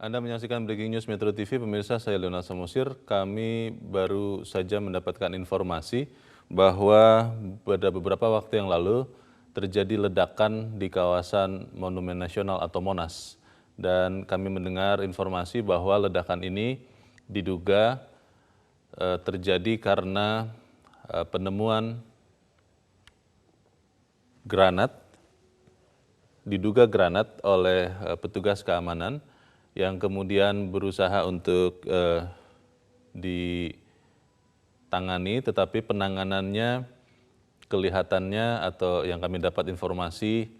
Anda menyaksikan Breaking News Metro TV, pemirsa, saya Leonard Samosir. Kami baru saja mendapatkan informasi bahwa pada beberapa waktu yang lalu terjadi ledakan di kawasan Monumen Nasional atau Monas. Dan kami mendengar informasi bahwa ledakan ini diduga terjadi karena penemuan granat, diduga granat oleh petugas keamanan yang kemudian berusaha untuk ditangani, tetapi penanganannya kelihatannya atau yang kami dapat informasi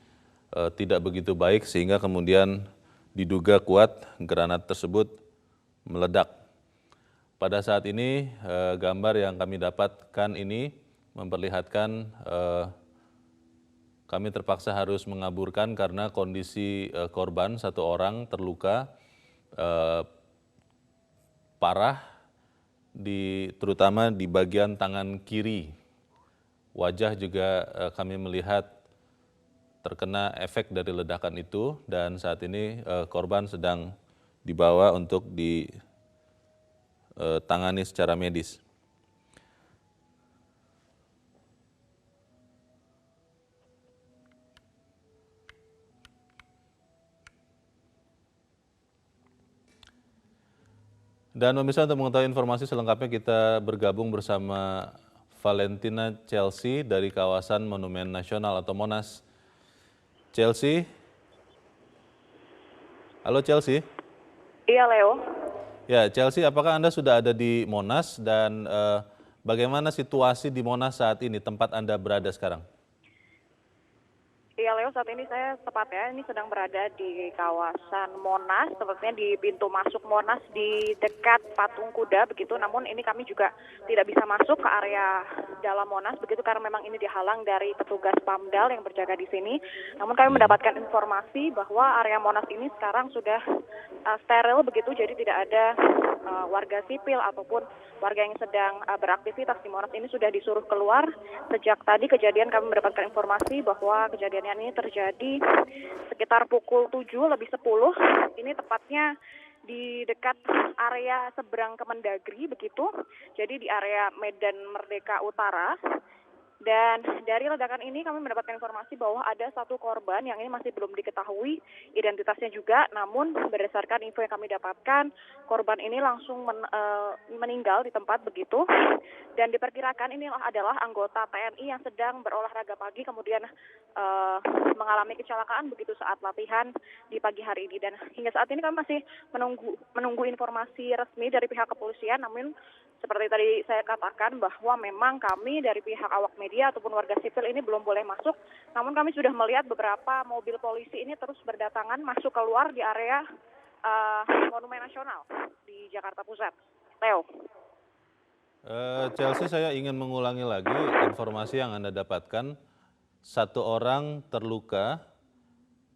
tidak begitu baik, sehingga kemudian diduga kuat granat tersebut meledak. Pada saat ini gambar yang kami dapatkan ini memperlihatkan kami terpaksa harus mengaburkan karena kondisi korban, satu orang terluka parah, terutama di bagian tangan kiri. Wajah juga kami melihat terkena efek dari ledakan itu, dan saat ini korban sedang dibawa untuk ditangani secara medis. Dan pemirsa, untuk mengetahui informasi selengkapnya kita bergabung bersama Valentina Chelsea dari kawasan Monumen Nasional atau Monas. Chelsea? Halo Chelsea? Iya, Leo. Ya, Chelsea, apakah Anda sudah ada di Monas dan bagaimana situasi di Monas saat ini, tempat Anda berada sekarang? Iya, Leo, saat ini saya tepatnya ini sedang berada di kawasan Monas, tepatnya di pintu masuk Monas di dekat Patung Kuda begitu. Namun ini kami juga tidak bisa masuk ke area dalam Monas begitu karena memang ini dihalang dari petugas Pamdal yang berjaga di sini. Namun kami mendapatkan informasi bahwa area Monas ini sekarang sudah steril begitu, jadi tidak ada warga sipil ataupun warga yang sedang beraktivitas di Monas ini sudah disuruh keluar. Sejak tadi kejadian kami mendapatkan informasi bahwa kejadian ini terjadi sekitar pukul 7:10. Ini tepatnya di dekat area seberang Kemendagri begitu. Jadi di area Medan Merdeka Utara. Dan dari ledakan ini kami mendapatkan informasi bahwa ada satu korban yang ini masih belum diketahui identitasnya juga, namun berdasarkan info yang kami dapatkan, korban ini langsung meninggal di tempat begitu. Dan diperkirakan ini adalah anggota TNI yang sedang berolahraga pagi kemudian mengalami kecelakaan begitu saat latihan di pagi hari ini. Dan hingga saat ini kami masih menunggu informasi resmi dari pihak kepolisian, namun seperti tadi saya katakan bahwa memang kami dari pihak awak media ataupun warga sipil ini belum boleh masuk. Namun kami sudah melihat beberapa mobil polisi ini terus berdatangan masuk keluar di area Monumen Nasional di Jakarta Pusat. Leo. Chelsea, saya ingin mengulangi lagi informasi yang Anda dapatkan. Satu orang terluka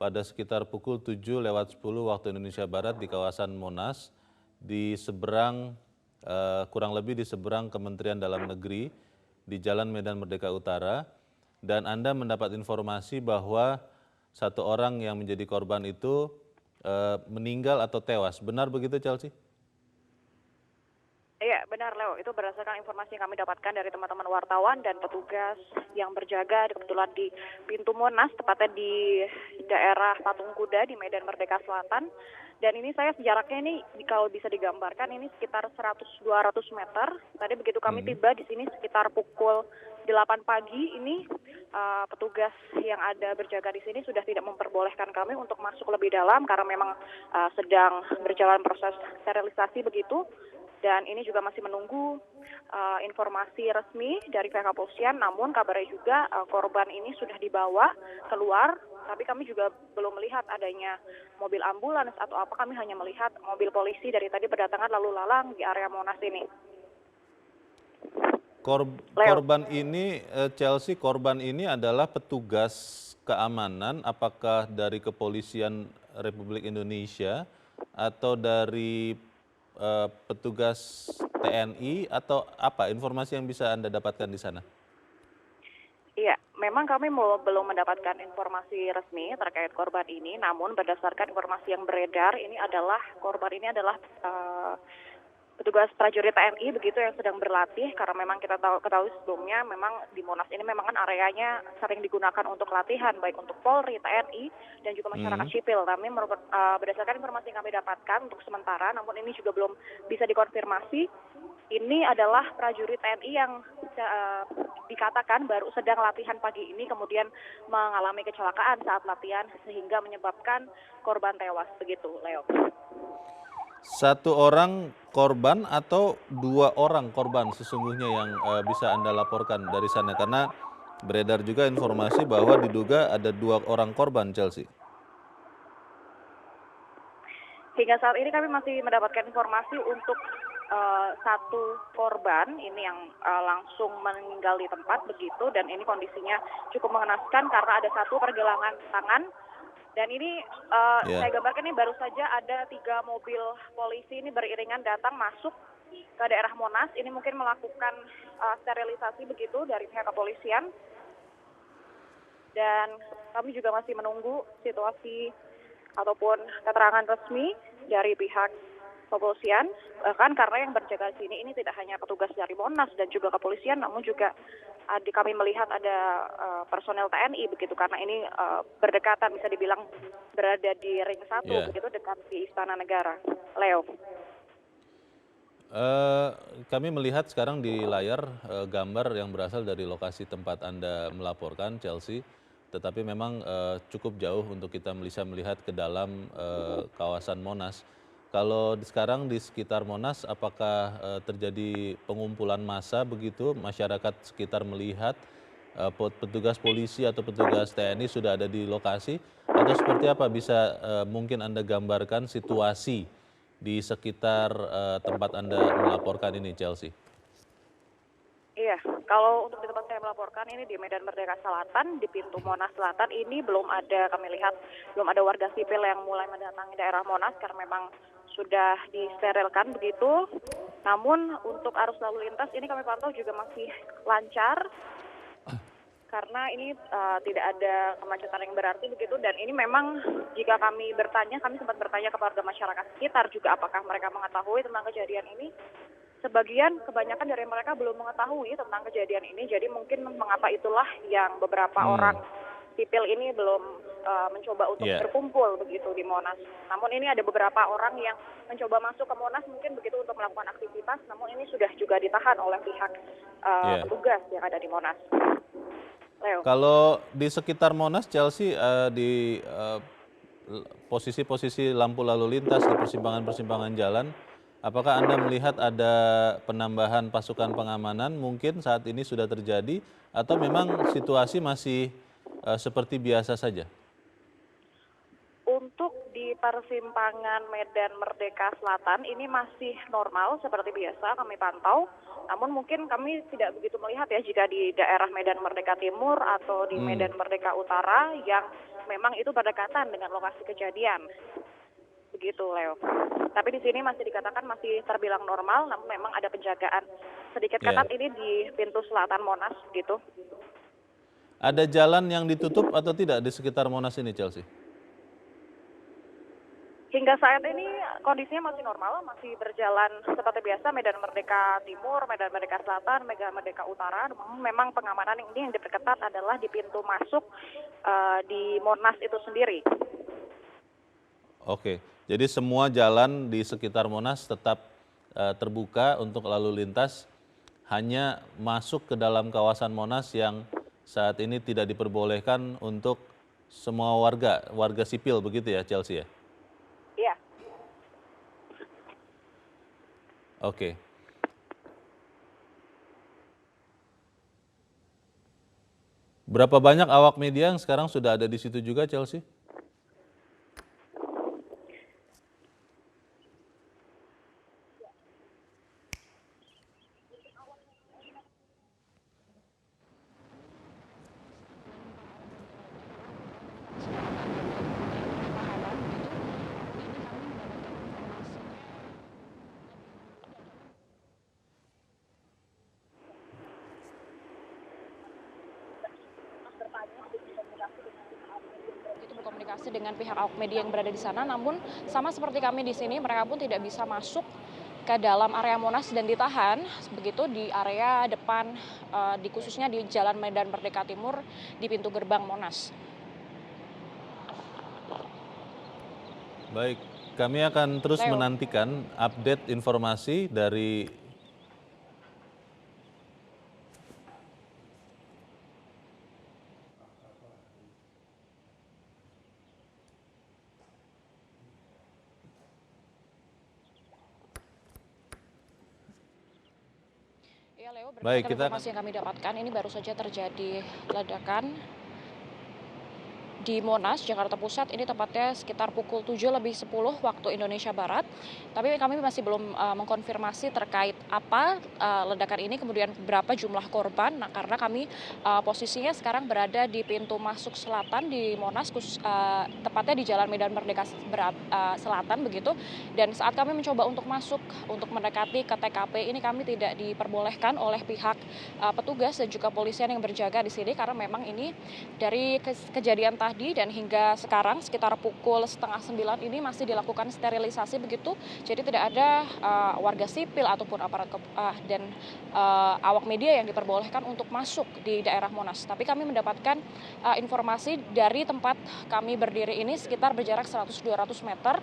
pada sekitar pukul 7:10 waktu Indonesia Barat di kawasan Monas, di seberang kurang lebih di seberang Kementerian Dalam Negeri di Jalan Medan Merdeka Utara, dan Anda mendapat informasi bahwa satu orang yang menjadi korban itu meninggal atau tewas. Benar begitu, Chelsea? Iya, benar, Leo. Itu berdasarkan informasi yang kami dapatkan dari teman-teman wartawan dan petugas yang berjaga kebetulan di pintu Monas, tepatnya di daerah Patung Kuda di Medan Merdeka Selatan. Dan ini saya jaraknya ini kalau bisa digambarkan ini sekitar 100-200 meter. Tadi begitu kami tiba di sini sekitar pukul 8 pagi ini petugas yang ada berjaga di sini sudah tidak memperbolehkan kami untuk masuk lebih dalam karena memang sedang berjalan proses sterilisasi begitu. Dan ini juga masih menunggu informasi resmi dari pihak kepolisian, namun kabarnya juga korban ini sudah dibawa keluar, tapi kami juga belum melihat adanya mobil ambulans atau apa, kami hanya melihat mobil polisi dari tadi berdatangan lalu lalang di area Monas ini. Korban ini, Chelsea, korban ini adalah petugas keamanan, apakah dari Kepolisian Republik Indonesia atau dari petugas TNI atau apa informasi yang bisa Anda dapatkan di sana? Iya, memang kami belum mendapatkan informasi resmi terkait korban ini, namun berdasarkan informasi yang beredar, korban ini adalah petugas prajurit TNI begitu yang sedang berlatih, karena memang kita ketahui sebelumnya memang di Monas ini memang kan areanya sering digunakan untuk latihan baik untuk Polri, TNI dan juga masyarakat sipil. Tapi berdasarkan informasi yang kami dapatkan untuk sementara, namun ini juga belum bisa dikonfirmasi, ini adalah prajurit TNI yang dikatakan baru sedang latihan pagi ini kemudian mengalami kecelakaan saat latihan sehingga menyebabkan korban tewas begitu, Leo. Satu orang korban atau 2 orang korban sesungguhnya yang bisa Anda laporkan dari sana? Karena beredar juga informasi bahwa diduga ada 2 orang korban, Chelsea. Hingga saat ini kami masih mendapatkan informasi untuk satu korban ini yang langsung meninggal di tempat begitu, dan ini kondisinya cukup mengenaskan karena ada satu pergelangan tangan. Dan ini saya gambarkan ini baru saja ada 3 mobil polisi ini beriringan datang masuk ke daerah Monas. Ini mungkin melakukan sterilisasi begitu dari pihak kepolisian. Dan kami juga masih menunggu situasi ataupun keterangan resmi dari pihak kepolisian. Bahkan karena yang berjaga di sini ini tidak hanya petugas dari Monas dan juga kepolisian, namun juga kami melihat ada personel TNI begitu, karena ini berdekatan, bisa dibilang berada di ring 1 begitu, dekat di Istana Negara. Leo. Kami melihat sekarang di layar gambar yang berasal dari lokasi tempat Anda melaporkan, Chelsea, tetapi memang cukup jauh untuk kita bisa melihat ke dalam kawasan Monas. Kalau sekarang di sekitar Monas, apakah terjadi pengumpulan massa begitu, masyarakat sekitar melihat petugas polisi atau petugas TNI sudah ada di lokasi, atau seperti apa? Bisa mungkin Anda gambarkan situasi di sekitar tempat Anda melaporkan ini, Chelsea? Iya, kalau untuk di tempat saya melaporkan ini di Medan Merdeka Selatan, di pintu Monas Selatan ini kami lihat belum ada warga sipil yang mulai mendatangi daerah Monas karena memang sudah disterilkan begitu. Namun untuk arus lalu lintas ini kami pantau juga masih lancar karena ini tidak ada kemacetan yang berarti begitu. Dan ini memang jika kami sempat bertanya kepada masyarakat sekitar juga apakah mereka mengetahui tentang kejadian ini. Kebanyakan dari mereka belum mengetahui tentang kejadian ini, jadi mungkin mengapa itulah yang beberapa orang sipil ini belum mencoba untuk berkumpul begitu di Monas. Namun ini ada beberapa orang yang mencoba masuk ke Monas mungkin begitu untuk melakukan aktivitas, namun ini sudah juga ditahan oleh pihak petugas yang ada di Monas. Leo. Kalau di sekitar Monas, Chelsea, di posisi-posisi lampu lalu lintas di persimpangan-persimpangan jalan, apakah Anda melihat ada penambahan pasukan pengamanan mungkin saat ini sudah terjadi, atau memang situasi masih seperti biasa saja? Untuk di persimpangan Medan Merdeka Selatan ini masih normal seperti biasa kami pantau. Namun mungkin kami tidak begitu melihat ya jika di daerah Medan Merdeka Timur atau di Medan Merdeka Utara yang memang itu berdekatan dengan lokasi kejadian. Begitu, Leo. Tapi di sini masih dikatakan masih terbilang normal, namun memang ada penjagaan sedikit ketat ini di pintu selatan Monas gitu. Ada jalan yang ditutup atau tidak di sekitar Monas ini, Chelsea? Hingga saat ini kondisinya masih normal, masih berjalan seperti biasa. Medan Merdeka Timur, Medan Merdeka Selatan, Medan Merdeka Utara. Memang pengamanan ini yang diperketat adalah di pintu masuk di Monas itu sendiri. Oke, jadi semua jalan di sekitar Monas tetap terbuka untuk lalu lintas, hanya masuk ke dalam kawasan Monas yang saat ini tidak diperbolehkan untuk semua warga sipil begitu ya, Chelsea ya? Iya. Oke. Berapa banyak awak media yang sekarang sudah ada di situ juga, Chelsea? berkomunikasi dengan pihak awak media yang berada di sana, namun sama seperti kami di sini, mereka pun tidak bisa masuk ke dalam area Monas dan ditahan begitu di area depan, khususnya di Jalan Medan Merdeka Timur di pintu gerbang Monas. Baik, kami akan terus Leo. menantikan update informasi dari Ya, Leo, Baik, berdasarkan informasi yang kami dapatkan, ini baru saja terjadi ledakan di Monas, Jakarta Pusat, ini tepatnya sekitar pukul 7:10 waktu Indonesia Barat. Tapi kami masih belum mengkonfirmasi terkait apa ledakan ini, kemudian berapa jumlah korban. Nah, karena kami posisinya sekarang berada di pintu masuk selatan di Monas, tepatnya di Jalan Medan Merdeka Selatan begitu. Dan saat kami mencoba untuk masuk, untuk mendekati ke TKP, ini kami tidak diperbolehkan oleh pihak petugas dan juga polisian yang berjaga di sini, karena memang ini dari kejadian tadi dan hingga sekarang sekitar pukul 8:30 ini masih dilakukan sterilisasi begitu. Jadi tidak ada warga sipil ataupun aparat dan awak media yang diperbolehkan untuk masuk di daerah Monas. Tapi kami mendapatkan informasi dari tempat kami berdiri ini sekitar berjarak 100-200 meter.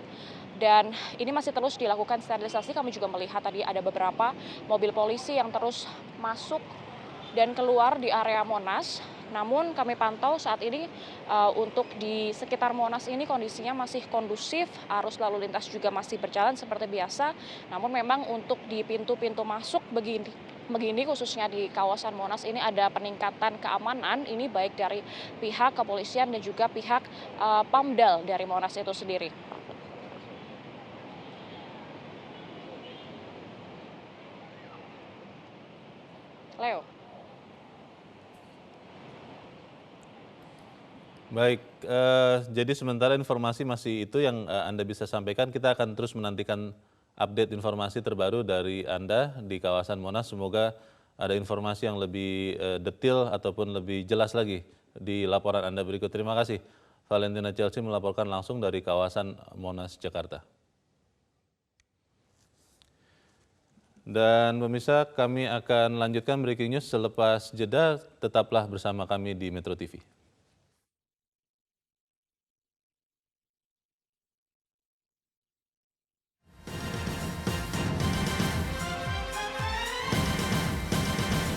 Dan ini masih terus dilakukan sterilisasi. Kami juga melihat tadi ada beberapa mobil polisi yang terus masuk dan keluar di area Monas. Namun kami pantau saat ini untuk di sekitar Monas ini kondisinya masih kondusif, arus lalu lintas juga masih berjalan seperti biasa. Namun memang untuk di pintu-pintu masuk begini khususnya di kawasan Monas ini ada peningkatan keamanan, ini baik dari pihak kepolisian dan juga pihak Pamdal dari Monas itu sendiri. Leo. Baik, jadi sementara informasi masih itu yang Anda bisa sampaikan. Kita akan terus menantikan update informasi terbaru dari Anda di kawasan Monas. Semoga ada informasi yang lebih detail ataupun lebih jelas lagi di laporan Anda berikut. Terima kasih. Valentina Chelsea melaporkan langsung dari kawasan Monas, Jakarta. Dan pemirsa, kami akan lanjutkan breaking news selepas jeda. Tetaplah bersama kami di Metro TV.